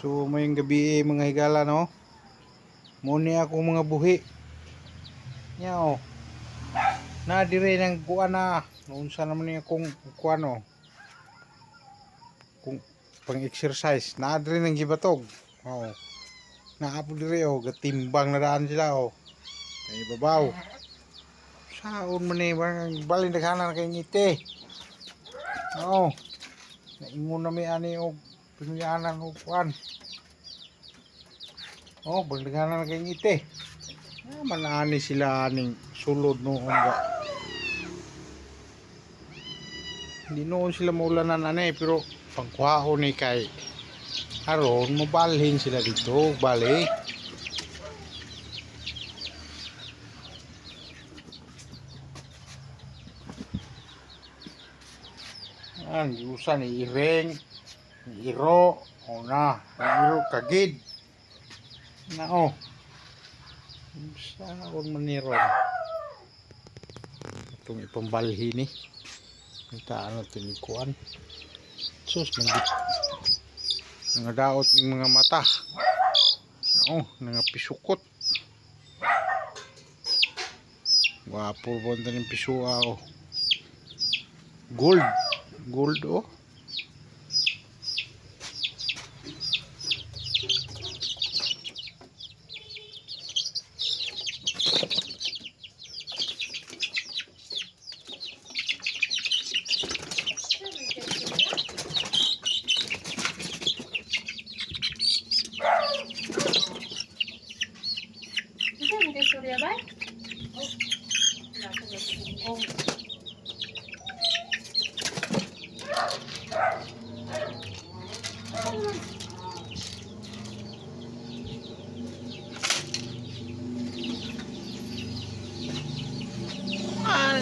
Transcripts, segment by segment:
So mayong gabi mga higala no. Muni ako mga buhi. Nyaw. Na dire nang kuan na. Noon sa naman niya kung kuan no. Kung pang-exercise, na dire nang gibatog. Oh. Naapo dire oh, gatimbang na daan sila oh. Ay babaw. Saon man ni balin daghanan kay ngiti. Oh. Naingon na may ani og pinyanan og kuan. Oh, bagdaganan kay ngiti. Man ani sila aning sulod noon ga. Hindi noon sila maulanan ani pero pagkuhaon ni kay aron mobalhin sila dito, bali. Usa ni iring, ni iro, o na, iro kagid. Na oh. Saon man ni ron. Itong ipambalhi ni. Kita ano tinikuan. Sus manggit. Nga daot ng mga mata. Oh, nga pisukot. Wapo po ng pisua oh. Gold. Gold oh. Surya bay? Oh.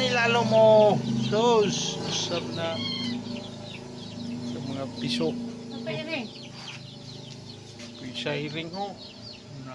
Nilalo mo. Sus. Sab na. Sa mga piso. Apa ini? Pisa iring oh. Na.